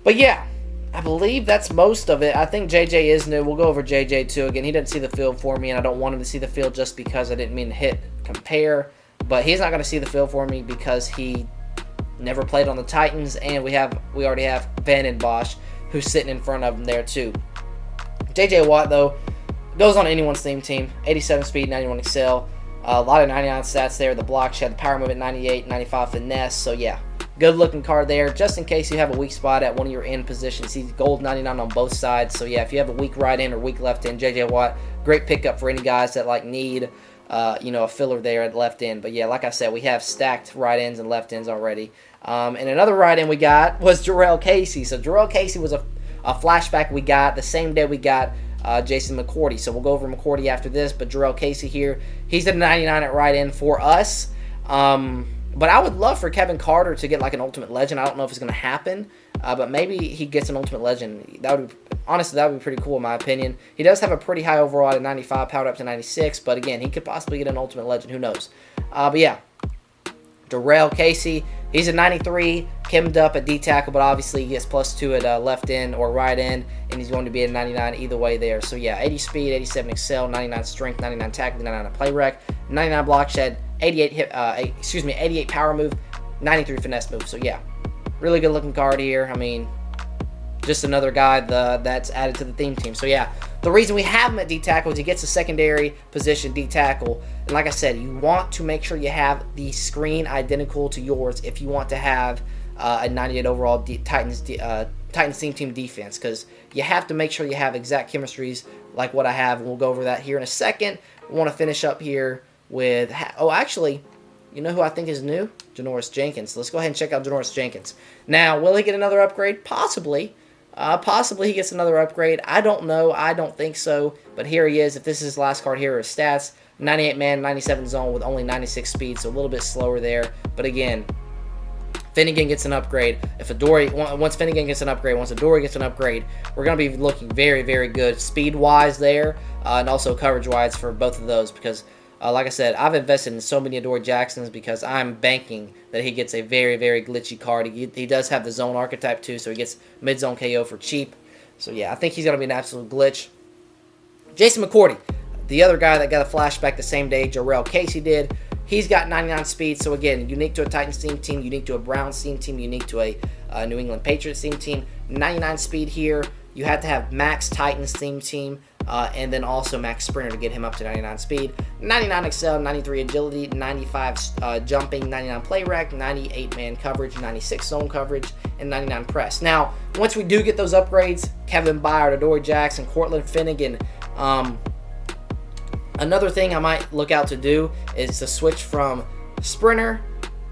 But yeah, I believe that's most of it. I think JJ is new. We'll go over JJ too. Again, he didn't see the field for me, and I don't want him to see the field just because I didn't mean to hit compare. But he's not going to see the field for me because he never played on the Titans, and we already have Van and Bosch who's sitting in front of him there too. JJ Watt though. Goes on anyone's team. 87 speed, 91 excel. A lot of 99 stats there. The block shed, the power movement, 98, 95 finesse. So, yeah, good looking card there. Just in case you have a weak spot at one of your end positions. He's gold 99 on both sides. So, yeah, if you have a weak right end or weak left end, J.J. Watt, great pickup for any guys that, like, need, a filler there at left end. But, yeah, like I said, we have stacked right ends and left ends already. And another right end we got was Jarrell Casey. So, Jarrell Casey was a flashback we got the same day we got Jason McCourty. So we'll go over McCourty after this, but Jarrell Casey here, he's a 99 at right end for us. But I would love for Kevin Carter to get like an Ultimate Legend. I don't know if it's going to happen, but maybe he gets an Ultimate Legend. That would be pretty cool in my opinion. He does have a pretty high overall at 95, powered up to 96, but again, he could possibly get an Ultimate Legend. Who knows? But yeah, Jarrell Casey, he's a 93, Kimmed up at D-tackle, but obviously he gets +2 at left end or right end, and he's going to be a 99 either way there. So yeah, 80 speed, 87 excel, 99 strength, 99 tackle, 99 play rec, 99 block shed, 88 power move, 93 finesse move. So yeah, really good looking card here. I mean, just another guy that's added to the theme team. So yeah, the reason we have him at D-tackle is he gets a secondary position D-tackle. And like I said, you want to make sure you have the screen identical to yours if you want to have a 98 overall Titans theme team defense, because you have to make sure you have exact chemistries like what I have. And we'll go over that here in a second. We want to finish up here with, actually, you know who I think is new? Janoris Jenkins. Let's go ahead and check out Janoris Jenkins. Now, will he get another upgrade? Possibly. Possibly he gets another upgrade. I don't know. I don't think so. But here he is. If this is his last card, here are his stats. 98 man, 97 zone with only 96 speed, so a little bit slower there. But again, Finnegan gets an upgrade. Once Finnegan gets an upgrade, once Adoree gets an upgrade, we're going to be looking very, very good speed-wise there, and also coverage-wise for both of those because, like I said, I've invested in so many Adoree Jacksons because I'm banking that he gets a very, very glitchy card. He does have the zone archetype too, so he gets mid-zone KO for cheap. So yeah, I think he's going to be an absolute glitch. Jason McCourty, the other guy that got a flashback the same day Jarrell Casey did, he's got 99 speed. So again, unique to a Titans theme team, unique to a Browns theme team, unique to a New England Patriots theme team. 99 speed here. You have to have max Titans theme team, and then also max sprinter to get him up to 99 speed. 99 excel, 93 agility, 95 jumping, 99 play rec, 98 man coverage, 96 zone coverage, and 99 press. Now, once we do get those upgrades, Kevin Byard, Adoree Jackson, Cortland Finnegan, another thing I might look out to do is to switch from sprinter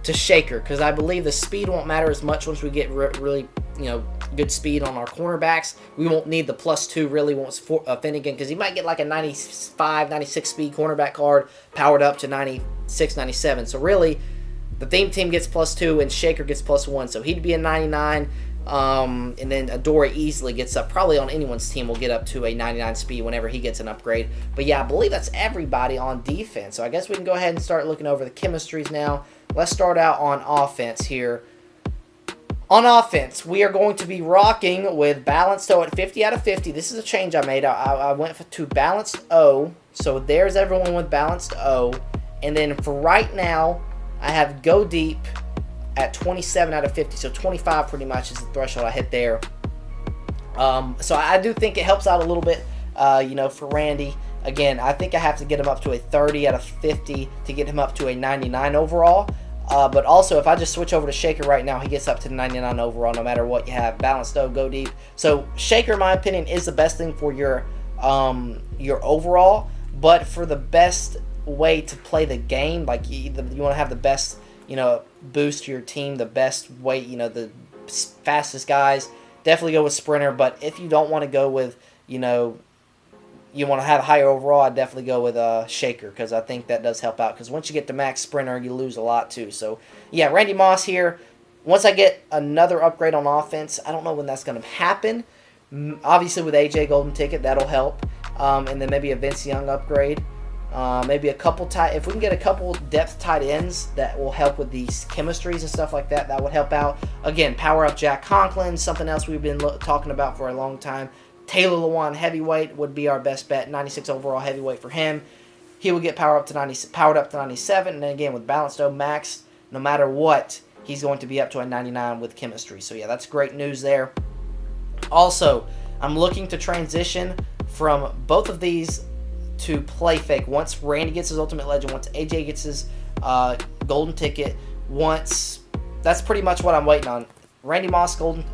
to shaker, because I believe the speed won't matter as much once we get really, good speed on our cornerbacks. We won't need the +2 really once Finnegan, because he might get like a 95, 96 speed cornerback card powered up to 96, 97. So really, the theme team gets +2 and shaker gets +1. So he'd be a 99. And then Adoree easily gets up, probably on anyone's team will get up to a 99 speed whenever he gets an upgrade. But yeah, I believe that's everybody on defense. So I guess we can go ahead and start looking over the chemistries now. Let's start out on offense here. On offense, we are going to be rocking with balanced O at 50 out of 50. This is a change I made. I went to balanced O. So there's everyone with balanced O. And then for right now, I have go deep at 27 out of 50. So 25 pretty much is the threshold I hit there. So I do think it helps out a little bit, for Randy. Again, I think I have to get him up to a 30 out of 50 to get him up to a 99 overall. But also, if I just switch over to Shaker right now, he gets up to 99 overall no matter what you have. Balanced O, go deep. So Shaker, in my opinion, is the best thing for your overall. But for the best way to play the game, like you want to have the best, boost to your team, the best way, the fastest guys, definitely go with sprinter. But if you don't want to go with, you want to have a higher overall, I'd definitely go with shaker, because I think that does help out. Because once you get to max sprinter, you lose a lot too. So yeah, Randy Moss here. Once I get another upgrade on offense, I don't know when that's going to happen. Obviously with AJ Golden Ticket, that'll help. And then maybe a Vince Young upgrade. Maybe a couple if we can get a couple depth tight ends that will help with these chemistries and stuff like that, that would help out. Again, power up Jack Conklin, something else we've been talking about for a long time. Taylor Lewan heavyweight would be our best bet, 96 overall heavyweight for him. He would get powered up to 97, and then again with balanced max, no matter what, he's going to be up to a 99 with chemistry. So yeah, that's great news there. Also, I'm looking to transition from both of these to play fake. Once Randy gets his Ultimate Legend, once AJ gets his Golden Ticket, that's pretty much what I'm waiting on. Randy Moss he could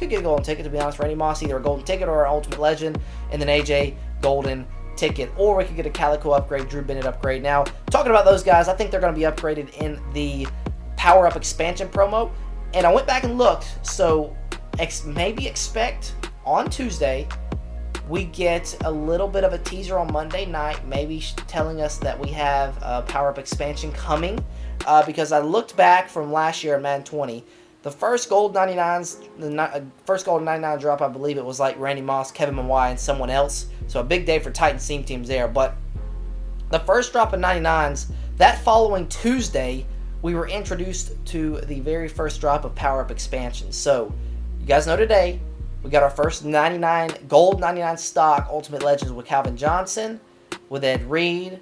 get a Golden Ticket, to be honest. Randy Moss, either a Golden Ticket or an Ultimate Legend, and then AJ Golden Ticket. Or we could get a Calico upgrade, Drew Bennett upgrade. Now, talking about those guys, I think they're going to be upgraded in the Power Up Expansion promo. And I went back and looked, so maybe expect on Tuesday we get a little bit of a teaser on Monday night, maybe telling us that we have a Power Up Expansion coming. Because I looked back from last year at Madden 20, the first Gold 99s, first Gold 99 drop, I believe it was like Randy Moss, Kevin Mawai, and someone else. So a big day for Titans teams there. But the first drop of 99s, that following Tuesday, we were introduced to the very first drop of Power Up Expansion. So you guys know today, we got our first 99 Gold 99 stock Ultimate Legends with Calvin Johnson, with Ed Reed,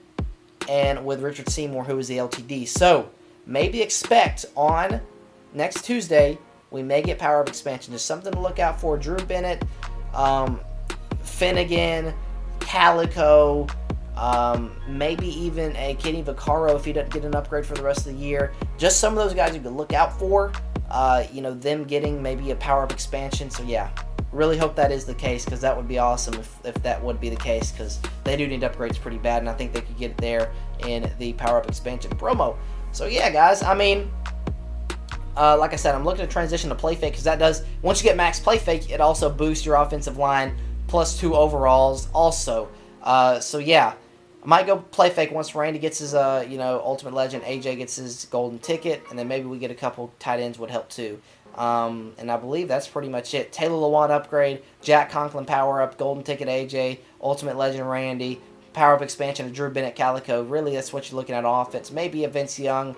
and with Richard Seymour, who is the LTD. So maybe expect on next Tuesday, we may get Power Up Expansion. There's something to look out for. Drew Bennett, Finnegan, Calico, maybe even a Kenny Vaccaro if he doesn't get an upgrade for the rest of the year. Just some of those guys you can look out for. Them getting maybe a Power Up Expansion. So yeah, really hope that is the case, because that would be awesome if that would be the case, because they do need upgrades pretty bad, and I think they could get it there in the Power Up Expansion promo. So yeah, guys, I mean, like I said, I'm looking to transition to play fake, because that does, once you get max play fake, it also boosts your offensive line plus 2 overalls also. So yeah, I might go play fake once Randy gets his Ultimate Legend, AJ gets his Golden Ticket, and then maybe we get a couple tight ends would help too. And I believe that's pretty much it. Taylor Lewan upgrade, Jack Conklin power up, Golden Ticket AJ, Ultimate Legend Randy, Power Up Expansion of Drew Bennett Calico. Really, that's what you're looking at on offense. Maybe a Vince Young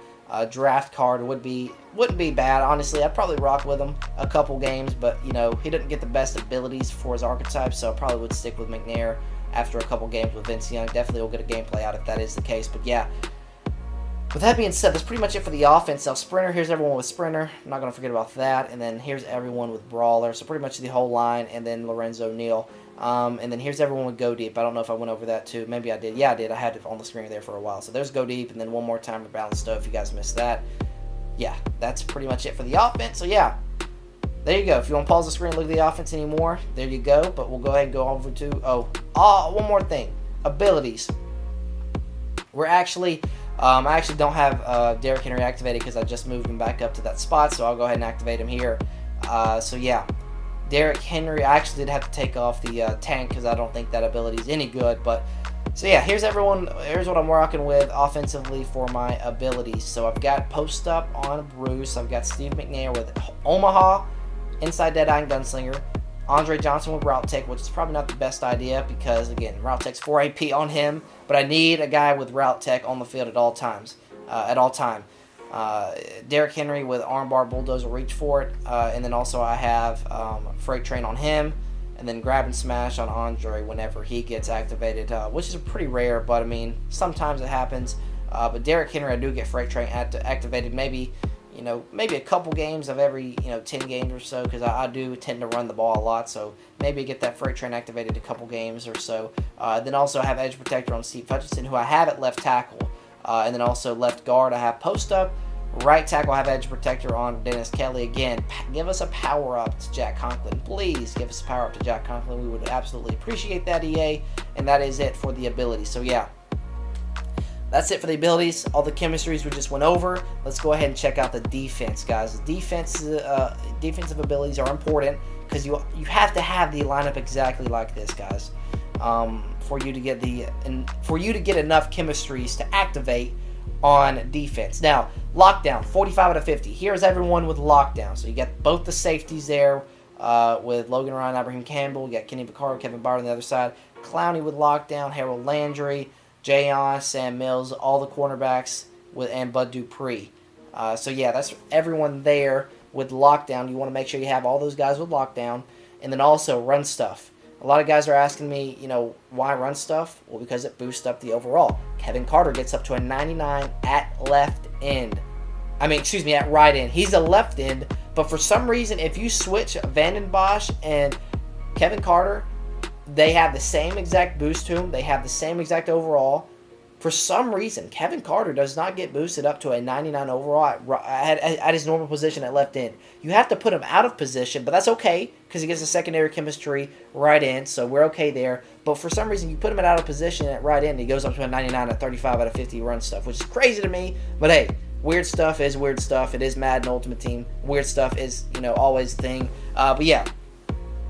draft card wouldn't be bad. Honestly, I'd probably rock with him a couple games, but he didn't get the best abilities for his archetype, so I probably would stick with McNair after a couple games with Vince Young. Definitely will get a gameplay out if that is the case. But yeah, with that being said, that's pretty much it for the offense. Now, Sprinter, here's everyone with Sprinter. I'm not going to forget about that. And then here's everyone with Brawler. So pretty much the whole line, and then Lorenzo Neal. And then here's everyone with Go Deep. I don't know if I went over that too. Maybe I did. Yeah, I did. I had it on the screen there for a while. So there's Go Deep, and then one more time for Balanced Stove if you guys missed that. Yeah, that's pretty much it for the offense. So yeah, there you go. If you want to pause the screen and look at the offense anymore, there you go. But we'll go ahead and go over to, one more thing. Abilities. We're actually... I actually don't have Derrick Henry activated because I just moved him back up to that spot, so I'll go ahead and activate him here. So yeah, Derrick Henry, I actually did have to take off the tank because I don't think that ability is any good. But so yeah, here's everyone. Here's what I'm rocking with offensively for my abilities. So I've got post up on Bruce. I've got Steve McNair with Omaha, inside Deadeye and Gunslinger. Andre Johnson with Route Tech, which is probably not the best idea because, again, Route Tech's 4 AP on him, but I need a guy with Route Tech on the field at all times. Derrick Henry with Armbar Bulldozer Reach for it, and then also I have Freight Train on him, and then Grab and Smash on Andre whenever he gets activated, which is pretty rare, but I mean, sometimes it happens. But Derrick Henry, I do get Freight Train activated maybe a couple games of every, 10 games or so, because I do tend to run the ball a lot, so maybe get that Freight Train activated a couple games or so. Then also I have Edge Protector on Steve Hutchinson, who I have at left tackle. And then also left guard, I have Post Up, Right tackle, have edge protector on Dennis Kelly. Again, give us a power up to Jack Conklin. Please give us a power up to Jack Conklin. We would absolutely appreciate that, EA. And that is it for the abilities. So yeah, that's it for the abilities. All the chemistries we just went over. Let's go ahead and check out the defense, guys. The defensive abilities are important because you have to have the lineup exactly like this, guys, for you to get enough chemistries to activate on defense. Now, lockdown, 45 out of 50. Here's everyone with lockdown. So you got both the safeties there with Logan Ryan, Ibrahim Campbell. You got Kenny Vaccaro, Kevin Byard on the other side. Clowney with lockdown, Harold Landry, Jayon, Sam Mills, all the cornerbacks and Bud Dupree. So yeah, that's everyone there with lockdown. You want to make sure you have all those guys with lockdown. And then also run stuff. A lot of guys are asking me, why run stuff? Well, because it boosts up the overall. Kevin Carter gets up to a 99 at left end. At right end. He's a left end, but for some reason, if you switch Vanden Bosch and Kevin Carter, they have the same exact boost to him. They have the same exact overall. For some reason, Kevin Carter does not get boosted up to a 99 overall at his normal position at left end. You have to put him out of position, but that's okay because he gets a secondary chemistry right end, so we're okay there. But for some reason, you put him out of position at right end, he goes up to a 99 at 35 out of 50 run stuff, which is crazy to me. But hey, weird stuff is weird stuff. It is Madden Ultimate Team. Weird stuff is, always the thing. But yeah.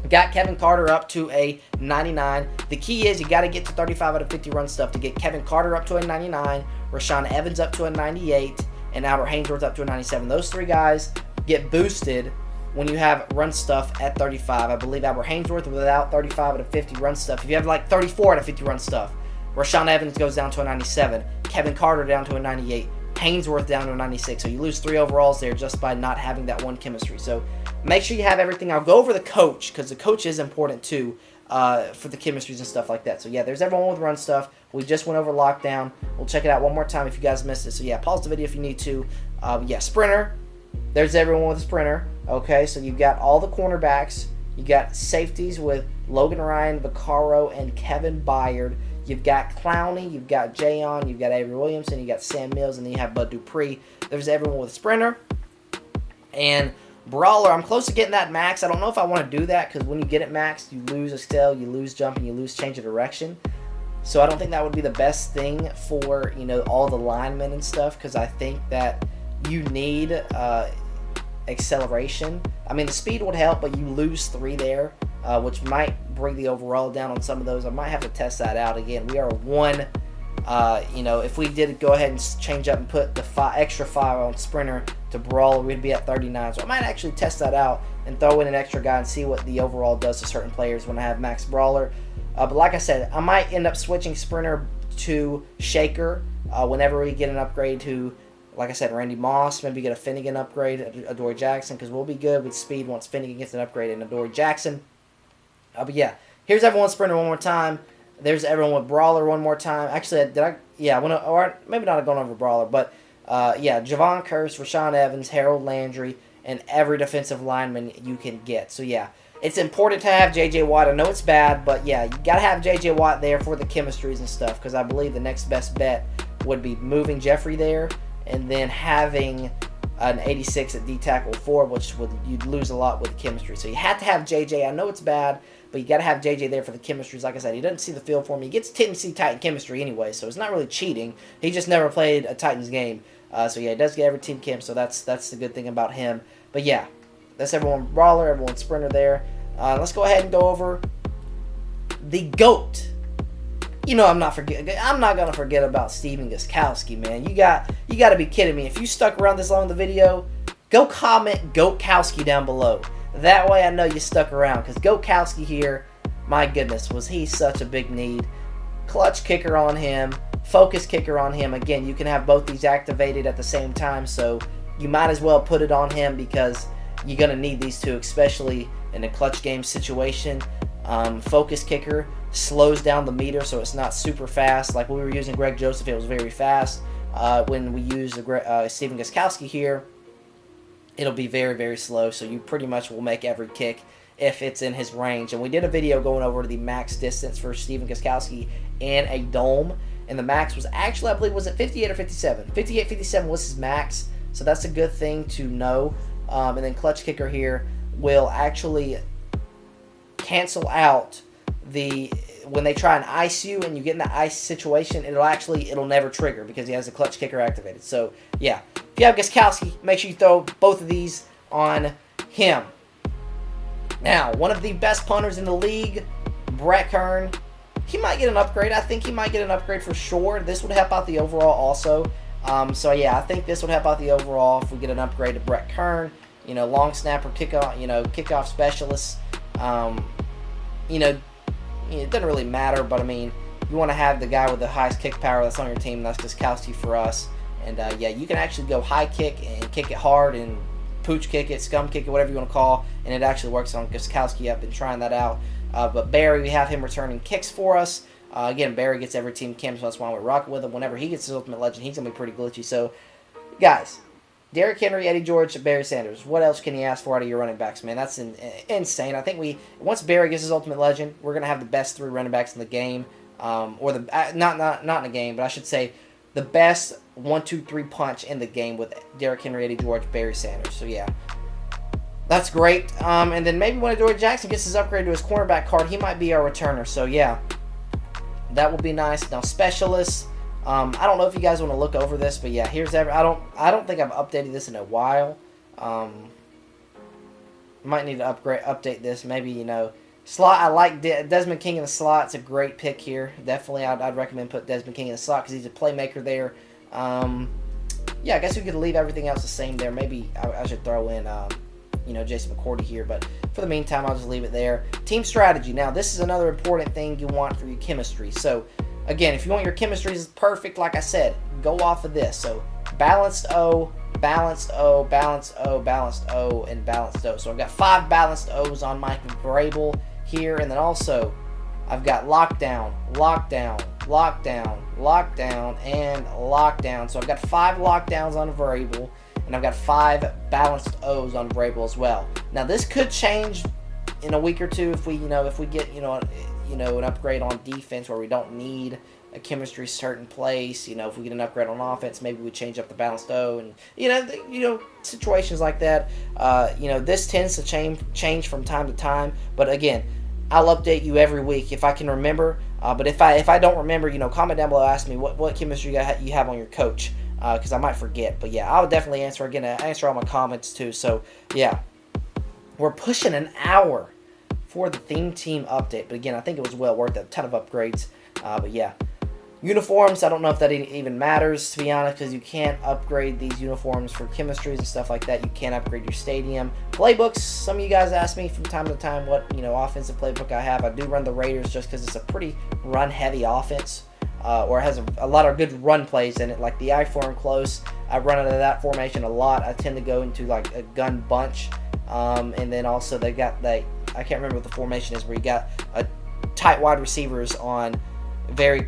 Got Kevin Carter up to a 99. The key is you got to get to 35 out of 50 run stuff to get Kevin Carter up to a 99, Rashaan Evans up to a 98, and Albert Haynesworth up to a 97. Those three guys get boosted when you have run stuff at 35. I believe Albert Haynesworth without 35 out of 50 run stuff. If you have like 34 out of 50 run stuff, Rashaan Evans goes down to a 97, Kevin Carter down to a 98, Haynesworth down to a 96. So you lose 3 overalls there just by not having that one chemistry. So make sure you have everything. I'll go over the coach because the coach is important too for the chemistries and stuff like that. So yeah, there's everyone with run stuff. We just went over lockdown. We'll check it out one more time if you guys missed it. So yeah, pause the video if you need to. Yeah, sprinter. There's everyone with a sprinter. Okay, so you've got all the cornerbacks. You got safeties with Logan Ryan, Vaccaro, and Kevin Byard. You've got Clowney, you've got Jayon, you've got Avery Williamson, you got Sam Mills, and then you have Bud Dupree. There's everyone with a sprinter. And Brawler, I'm close to getting that max. I don't know if I want to do that because when you get it maxed, you lose excel, you lose jump, and you lose change of direction. So I don't think that would be the best thing for, all the linemen and stuff because I think that you need acceleration. The speed would help, but you lose 3 there, which might bring the overall down on some of those. I might have to test that out again. We are 1. If we did go ahead and change up and put the extra 5 on sprinter to brawler, we'd be at 39. So I might actually test that out and throw in an extra guy and see what the overall does to certain players when I have max brawler. But like I said, I might end up switching sprinter to shaker whenever we get an upgrade to, like I said, Randy Moss. Maybe get a Finnegan upgrade, Adoree Jackson, because we'll be good with speed once Finnegan gets an upgrade in Adoree Jackson. But yeah, here's everyone sprinter one more time. There's everyone with brawler one more time. Actually, or maybe not going over brawler, but Javon Curse, Rashaan Evans, Harold Landry, and every defensive lineman you can get. So yeah, it's important to have J.J. Watt. I know it's bad, but yeah, you got to have J.J. Watt there for the chemistries and stuff because I believe the next best bet would be moving Jeffrey there and then having an 86 at D-tackle 4, which you'd lose a lot with the chemistry. So you have to have J.J. I know it's bad, but you got to have J.J. there for the chemistries. Like I said, he doesn't see the field for me. He gets Tennessee Titan chemistry anyway, so it's not really cheating. He just never played a Titans game. So yeah, he does get every team chem, so that's the good thing about him. But yeah, that's everyone brawler, everyone sprinter there. Let's go ahead and go over the GOAT. I'm not gonna forget about Steven Gostkowski, man. You got to be kidding me. If you stuck around this long in the video, go comment Goatkowski down below. That way I know you stuck around because Goatkowski here, my goodness, was he such a big need. Clutch kicker on him, focus kicker on him. Again, you can have both these activated at the same time, so you might as well put it on him because you're gonna need these two, especially in a clutch game situation. Focus kicker slows down the meter so it's not super fast. Like when we were using Greg Joseph, it was very fast. When we use Steven Gostkowski here, it'll be very, very slow. So you pretty much will make every kick if it's in his range. And we did a video going over the max distance for Steven Gostkowski in a dome. And the max was actually, I believe, was it 58 or 57? 58, 57 was his max. so that's a good thing to know. And then clutch kicker here will actually cancel out when they try and ice you and you get in the ice situation, it'll never trigger because he has the clutch kicker activated. So yeah, if you have Gostkowski, make sure you throw both of these on him. Now, one of the best punters in the league, Brett Kern, he might get an upgrade. I think he might get an upgrade for sure. This would help out the overall also. So yeah, I think this would help out the overall if we get an upgrade to Brett Kern. Long snapper, kickoff specialist. It doesn't really matter, but I mean, you want to have the guy with the highest kick power that's on your team. That's Gostkowski for us. And yeah, you can actually go high kick and kick it hard and pooch kick it, scum kick it, whatever you want to call, and it actually works on Gostkowski. I've been trying that out. But Barry, we have him returning kicks for us. Again, Barry gets every team camp, so that's why we're rocking with him. Whenever he gets his Ultimate Legend, he's going to be pretty glitchy. So, guys, Derrick Henry, Eddie George, Barry Sanders. What else can you ask for out of your running backs, man? That's insane. I think once Barry gets his Ultimate Legend, we're going to have the best 3 running backs in the game. Or not in the game, but I should say the best 1-2-3 punch in the game with Derrick Henry, Eddie George, Barry Sanders. So, yeah. That's great. And then maybe when Adoree Jackson gets his upgrade to his cornerback card, he might be our returner. So, yeah. That will be nice. Now, specialists. I don't know if you guys want to look over this, but yeah, I don't think I've updated this in a while. Might need to update this. Maybe, slot. I like Desmond King in the slot. It's a great pick here. Definitely, I'd recommend put Desmond King in the slot because he's a playmaker there. Yeah, I guess we could leave everything else the same there. Maybe I should throw in, Jason McCourty here, but for the meantime, I'll just leave it there. Team strategy. Now, this is another important thing you want for your chemistry. So, again, if you want your chemistry is perfect, like I said, go off of this. So, balanced O, balanced O, balanced O, balanced O, and balanced O. So, I've got 5 balanced O's on Mike Vrabel here, and then also I've got lockdown, lockdown, lockdown, lockdown, and lockdown. So, I've got 5 lockdowns on Vrabel. And I've got 5 balanced O's on Vrabel as well. Now this could change in a week or two if we get an upgrade on defense where we don't need a chemistry certain place. If we get an upgrade on offense, maybe we change up the balanced O and situations like that. This tends to change from time to time. But again, I'll update you every week if I can remember. But if I don't remember, comment down below. Ask me what chemistry you have on your coach. Because I might forget. But yeah, I'll definitely answer. Again, I answer all my comments too. So yeah, we're pushing an hour for the theme team update. But again, I think it was well worth it. A ton of upgrades. But yeah, uniforms. I don't know if that even matters, to be honest, because you can't upgrade these uniforms for chemistries and stuff like that. You can't upgrade your stadium. Playbooks. Some of you guys ask me from time to time what offensive playbook I have. I do run the Raiders just because it's a pretty run-heavy offense. Or it has a lot of good run plays in it, like the I-form close. I run out of that formation a lot. I tend to go into like a gun bunch, and then also they got I can't remember what the formation is, where you got a tight wide receivers on very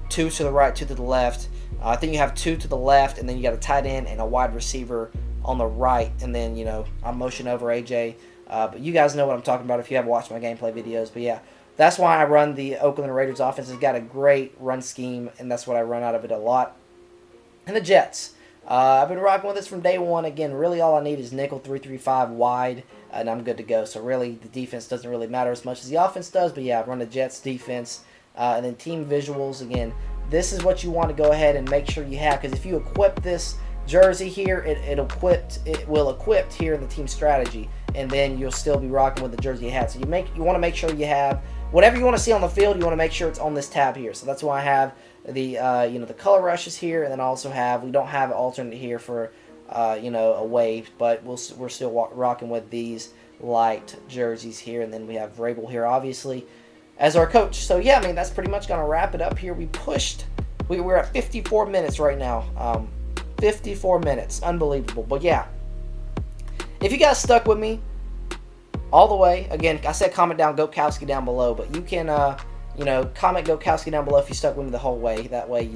2 to the right, 2 to the left. I think you have 2 to the left, and then you got a tight end and a wide receiver on the right, and then I motion over AJ. But you guys know what I'm talking about if you haven't watched my gameplay videos. But yeah. That's why I run the Oakland Raiders offense. It's got a great run scheme, and that's what I run out of it a lot. And the Jets. I've been rocking with this from day one. Again, really all I need is nickel 3-3-5 wide, and I'm good to go. So really, the defense doesn't really matter as much as the offense does. But yeah, I run the Jets defense. And then team visuals. Again, this is what you want to go ahead and make sure you have. Because if you equip this jersey here, it will equip here in the team strategy. And then you'll still be rocking with the jersey you had. So you want to make sure you have whatever you want to see on the field. You want to make sure it's on this tab here. So that's why I have the the color rushes here, and then also we don't have an alternate here for a wave, but we're still rocking with these light jerseys here, and then we have Vrabel here obviously as our coach. So yeah, I mean that's pretty much gonna wrap it up here. We're at 54 minutes right now. 54 minutes, unbelievable. But yeah. If you guys stuck with me all the way, again, I said comment down Gostkowski down below, but you can, comment Gostkowski down below if you stuck with me the whole way. That way,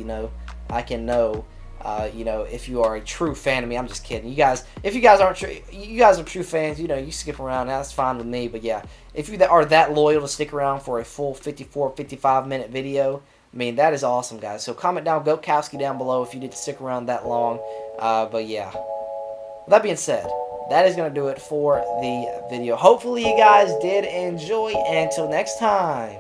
I can know, if you are a true fan of me. I'm just kidding. If you guys aren't true, you guys are true fans, you skip around. That's fine with me. But yeah, if you are that loyal to stick around for a full 54, 55 minute video, I mean, that is awesome, guys. So comment down Goatkowski down below if you didn't stick around that long. But yeah. With that being said, that is going to do it for the video. Hopefully you guys did enjoy. And until next time.